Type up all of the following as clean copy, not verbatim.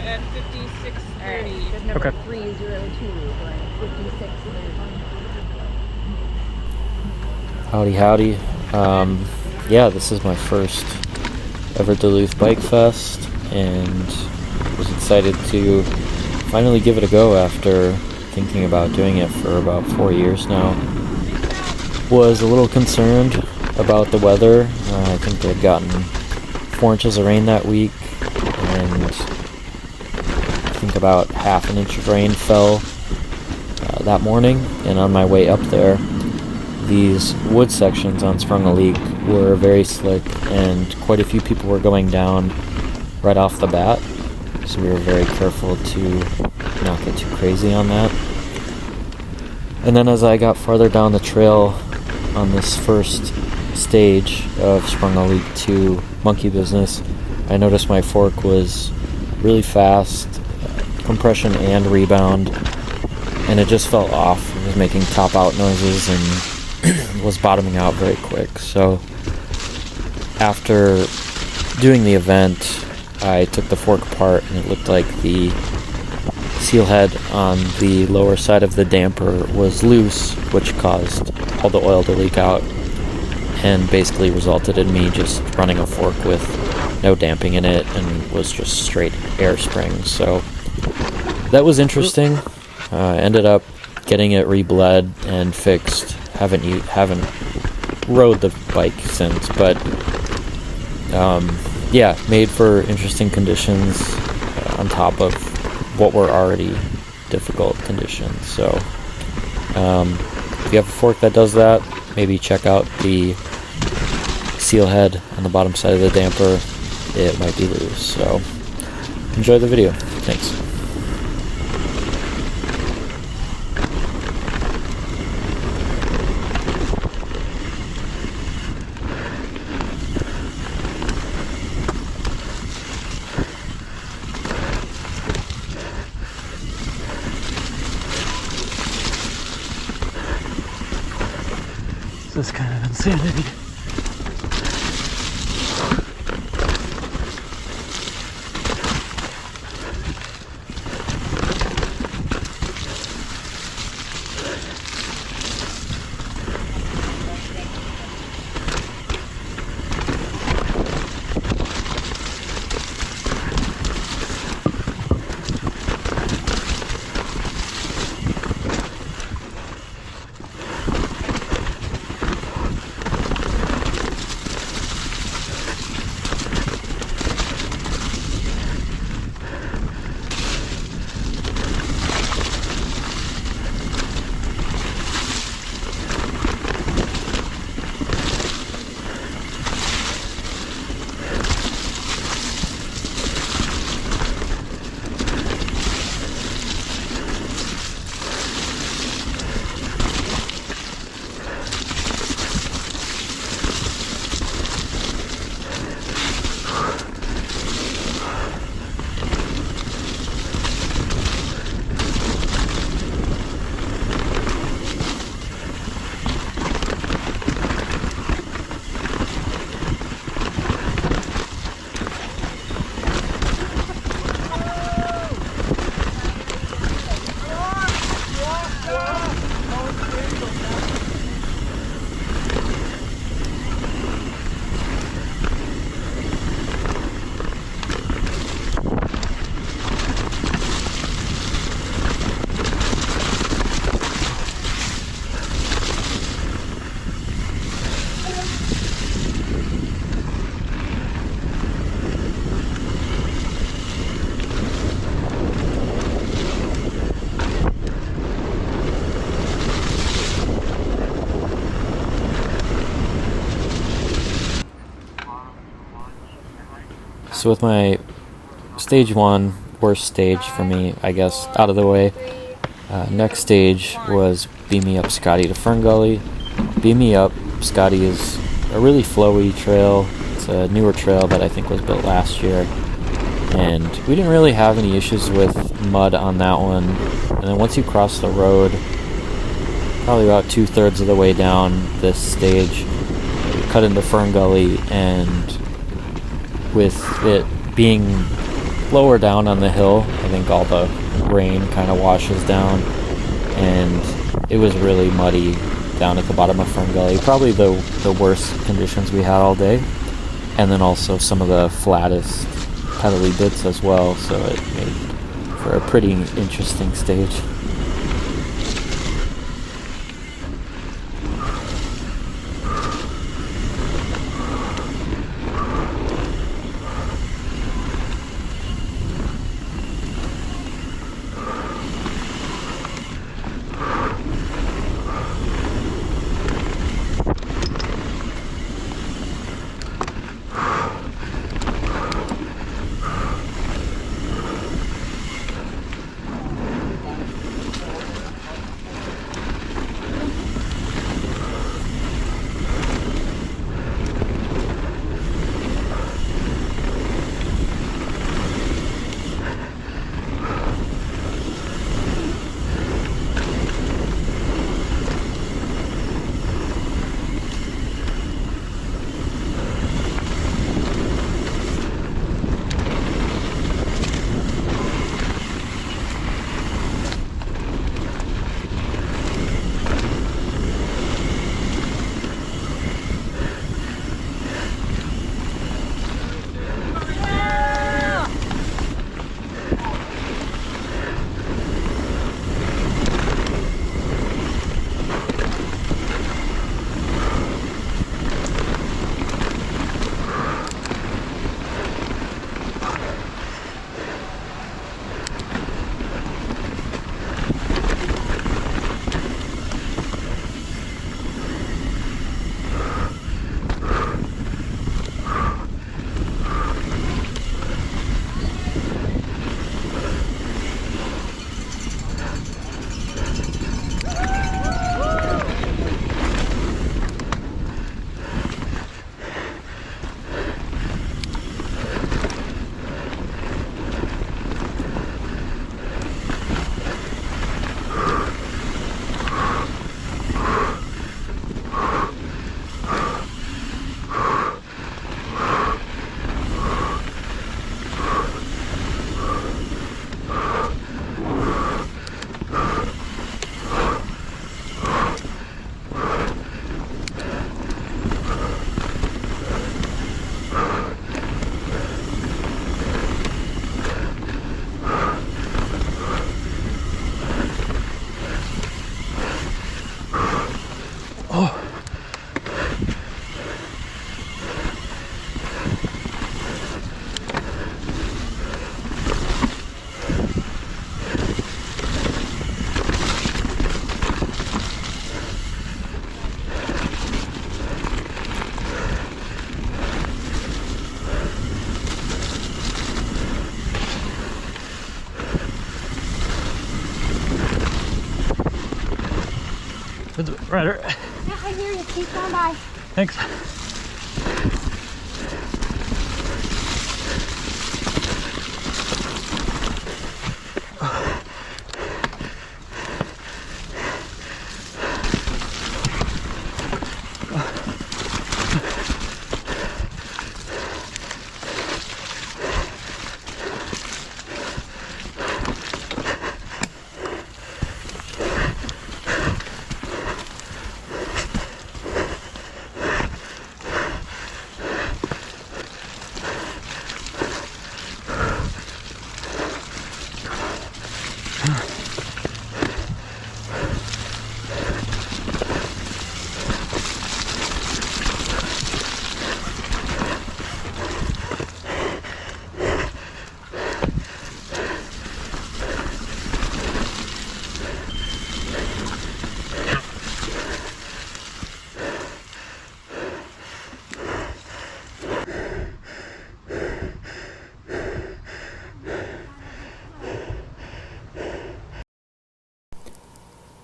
at 56:30. Good number Okay. 302, going 56. Howdy, howdy. Yeah, this is my first ever Duluth Bike Fest, and was excited to finally give it a go after thinking about doing it for about 4 years now. Was a little concerned about the weather. I think they'd gotten 4 inches of rain that week, and I think about half an inch of rain fell that morning. And on my way up there, these wood sections on Sprung were very slick, and quite a few people were going down right off the bat, so we were very careful to not get too crazy on that. And then as I got farther down the trail on this first stage of Sprung 2 Monkey Business, I noticed my fork was really fast, compression and rebound, and it just fell off. It was making top out noises and was bottoming out very quick. So after doing the event, I took the fork apart, and it looked like the seal head on the lower side of the damper was loose, which caused all the oil to leak out and basically resulted in me just running a fork with no damping in it and was just straight air springs. So that was interesting. Ended up getting it rebled and fixed. Haven't rode the bike since, but yeah, made for interesting conditions on top of what were already difficult conditions. So if you have a fork that does that, maybe check out the seal head on the bottom side of the damper. It might be loose. So enjoy the video. Thanks. This is kind of insanity. So with my stage 1, worst stage for me, I guess, out of the way, next stage was Beam Me Up Scotty to Ferngully. Beam Me Up Scotty is a really flowy trail. It's a newer trail that I think was built last year, and we didn't really have any issues with mud on that one. And then once you cross the road, probably about 2/3 of the way down this stage, you cut into Ferngully, and with it being lower down on the hill. I think all the rain kind of washes down, and it was really muddy down at the bottom of Ferngully. Probably the worst conditions we had all day, and then also some of the flattest pedally bits as well, so it made for a pretty interesting stage. Rider. Yeah, I hear you. Keep going by. Thanks.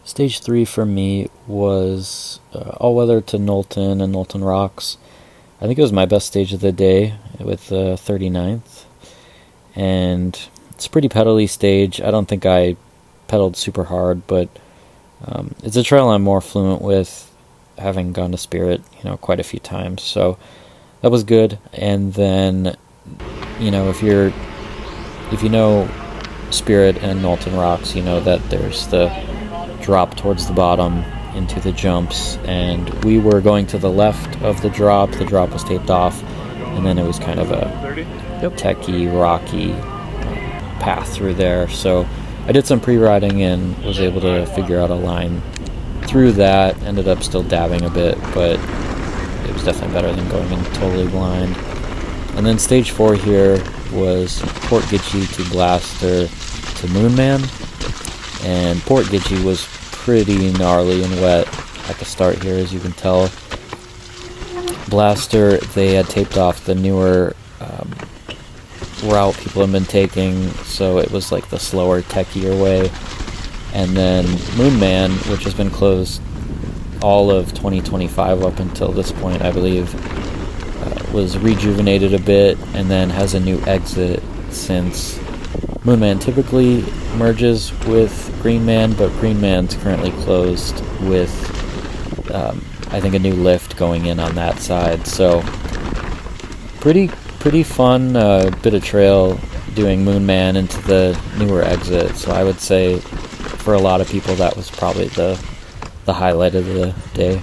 Stage 3 for me was all weather to Knowlton and Knowlton Rocks. I think it was my best stage of the day with the 39th. And it's a pretty pedally stage. I don't think I pedaled super hard, but it's a trail I'm more fluent with, having gone to Spirit, quite a few times. So that was good. And then, if you're if you know Spirit and Knowlton Rocks, you know that there's the drop towards the bottom into the jumps, and we were going to the left of the drop. The drop was taped off, and then it was kind of a techie, rocky path through there. So I did some pre-riding and was able to figure out a line through that. Ended up still dabbing a bit, but it was definitely better than going in totally blind. And then stage 4 here was Port Gitchi to Blaster to Moonman, and Port Gitchi was pretty gnarly and wet at the start here, as you can tell. Blaster, they had taped off the newer route people have been taking, so it was like the slower, techier way. And then Moonman, which has been closed all of 2025 up until this point, I believe, was rejuvenated a bit and then has a new exit, since Moonman typically merges with Greenman, but Greenman's currently closed with I think a new lift going in on that side. So pretty fun bit of trail doing Moonman into the newer exit. So I would say for a lot of people that was probably the highlight of the day.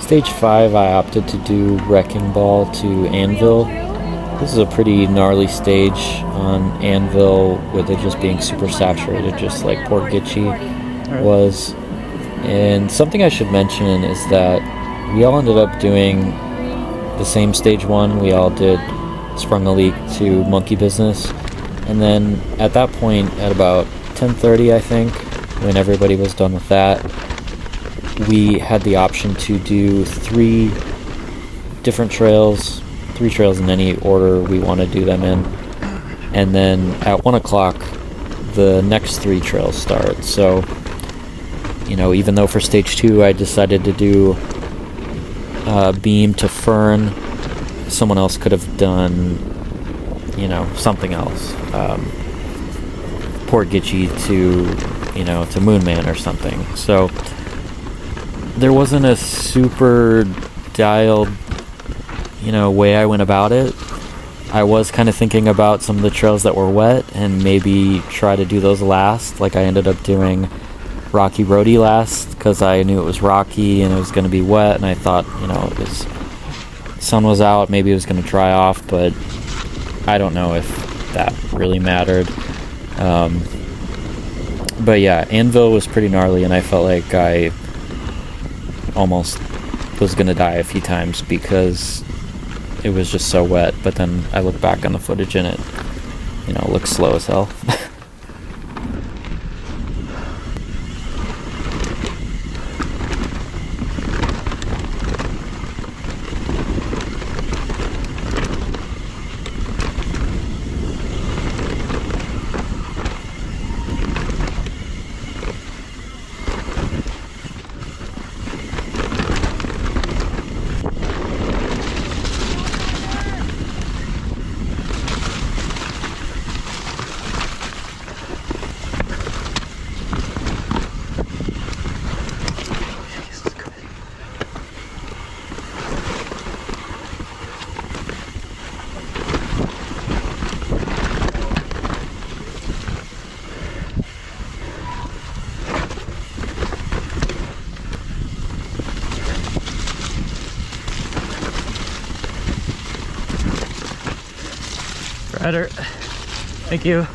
Stage 5, I opted to do Wrecking Ball to Anvil. This is a pretty gnarly stage on Anvil, with it just being super saturated, just like Port Gitchi was. And something I should mention is that we all ended up doing the same stage 1. We all did Sprung to Monkey Business. And then at that point, at about 10:30, I think, when everybody was done with that, we had the option to do 3 different trails, 3 trails in any order we want to do them in. And then at 1 o'clock, the next 3 trails start. So, you know, even though for stage 2 I decided to do Beam to Fern, someone else could have done, you know, something else. Port Gitchi to Moonman or something. So there wasn't a super dialed, way I went about it. I was kind of thinking about some of the trails that were wet and maybe try to do those last. Like I ended up doing Rocky Roady last because I knew it was rocky and it was going to be wet, and I thought, sun was out, maybe it was going to dry off, but I don't know if that really mattered. But yeah, Anvil was pretty gnarly, and I felt like I almost was gonna die a few times because it was just so wet. But then I look back on the footage and it, looks slow as hell. Ryder, thank you.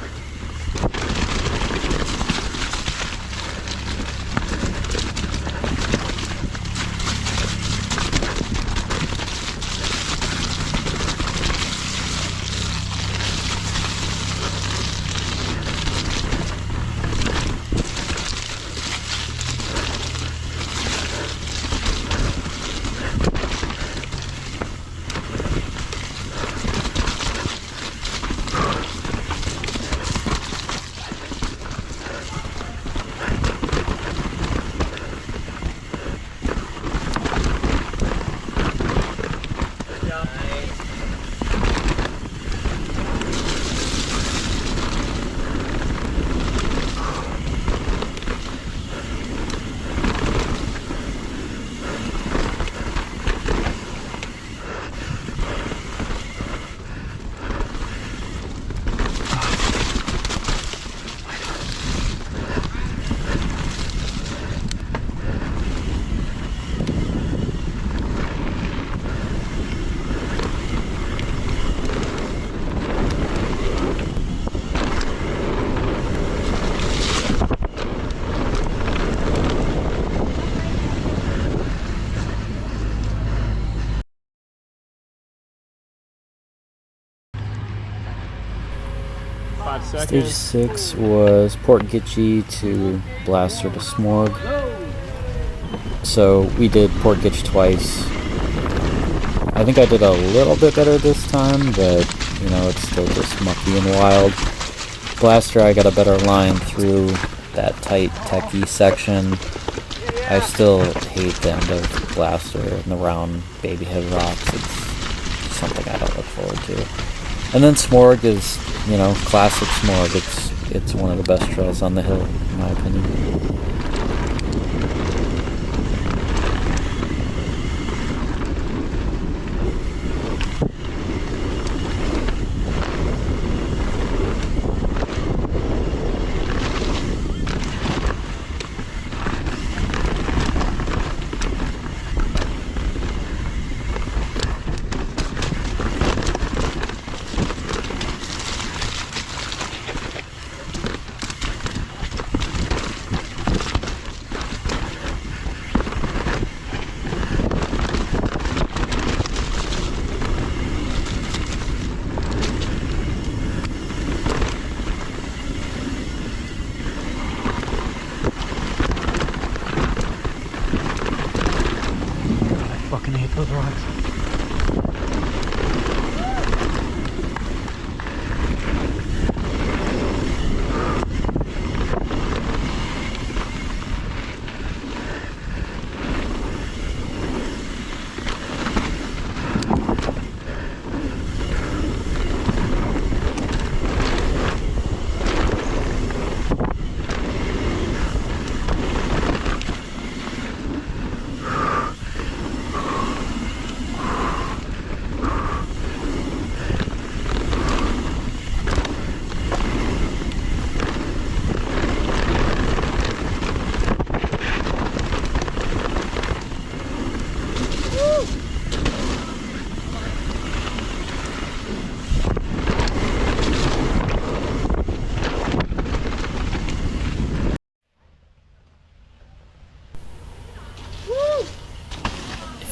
Stage 6 was Port Gitchi to Blaster to Smorg. So we did Port Gitch twice. I think I did a little bit better this time, but it's still just mucky and wild. Blaster, I got a better line through that tight techie section. I still hate the end of Blaster and the round baby head rocks. It's something I don't look forward to. And then Smorg is, classic Smorg. It's one of the best trails on the hill, in my opinion.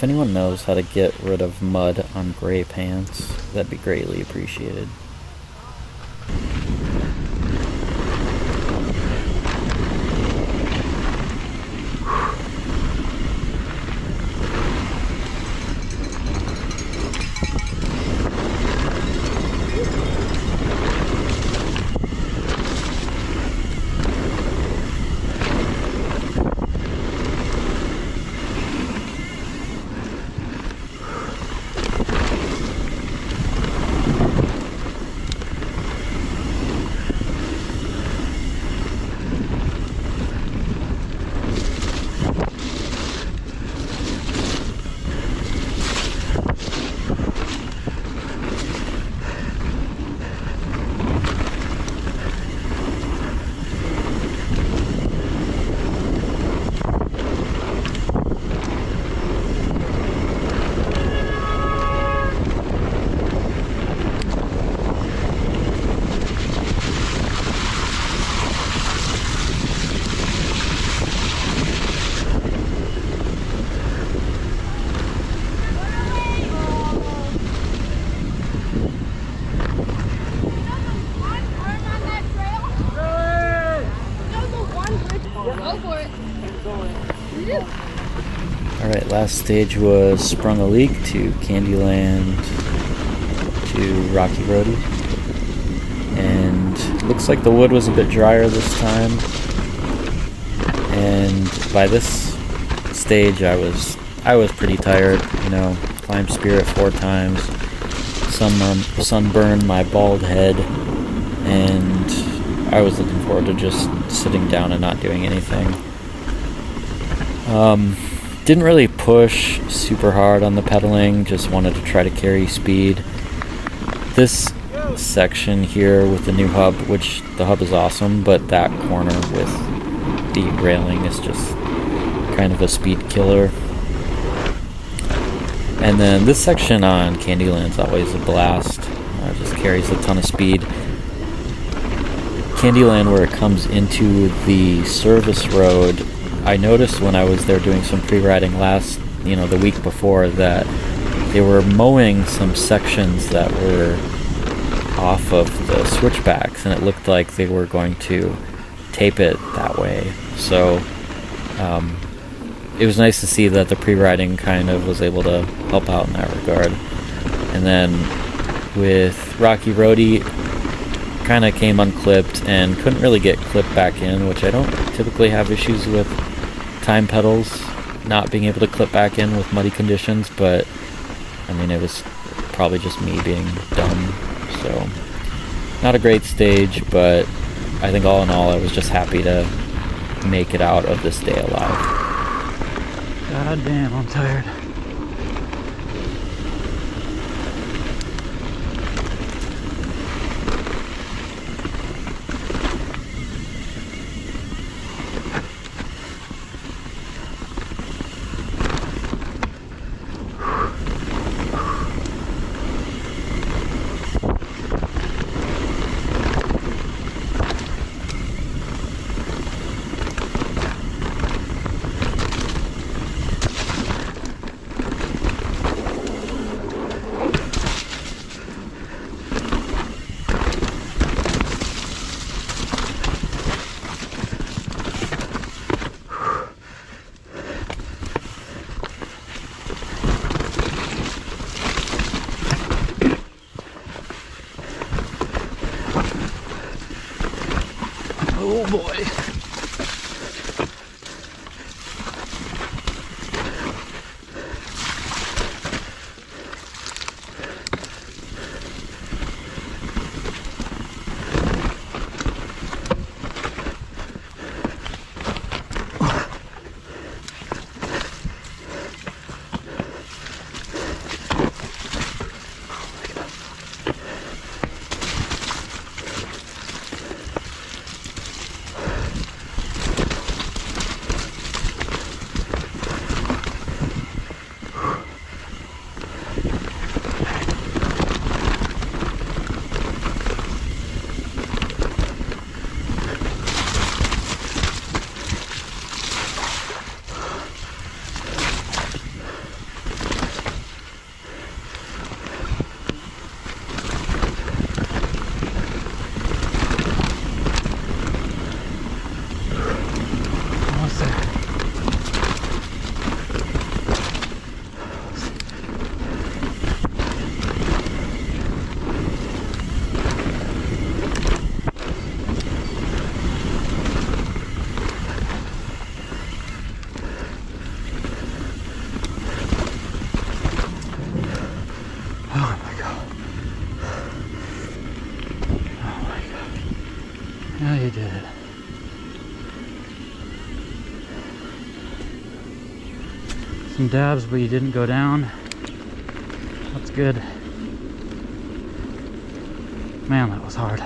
if anyone knows how to get rid of mud on gray pants, that'd be greatly appreciated. Alright, last stage was Sprung a leak to Candyland to Rocky Roady. And looks like the wood was a bit drier this time. And by this stage I was pretty tired, you know, climbed Spirit 4 times, sunburned my bald head, and I was looking forward to just sitting down and not doing anything. Didn't really push super hard on the pedaling, just wanted to try to carry speed. This section here with the new hub, which the hub is awesome, but that corner with the railing is just kind of a speed killer. And then this section on Candyland's always a blast. It just carries a ton of speed. Candyland, where it comes into the service road, I noticed when I was there doing some pre-riding the week before, that they were mowing some sections that were off of the switchbacks, and it looked like they were going to tape it that way. So it was nice to see that the pre-riding kind of was able to help out in that regard. And then with Rocky Roady, kind of came unclipped and couldn't really get clipped back in, which I don't typically have issues with time pedals not being able to clip back in with muddy conditions, but I mean, it was probably just me being dumb. So not a great stage, but I think all in all I was just happy to make it out of this day alive. God damn, I'm tired. Oh boy. Yeah, you did. Some dabs, but you didn't go down. That's good. Man, that was hard.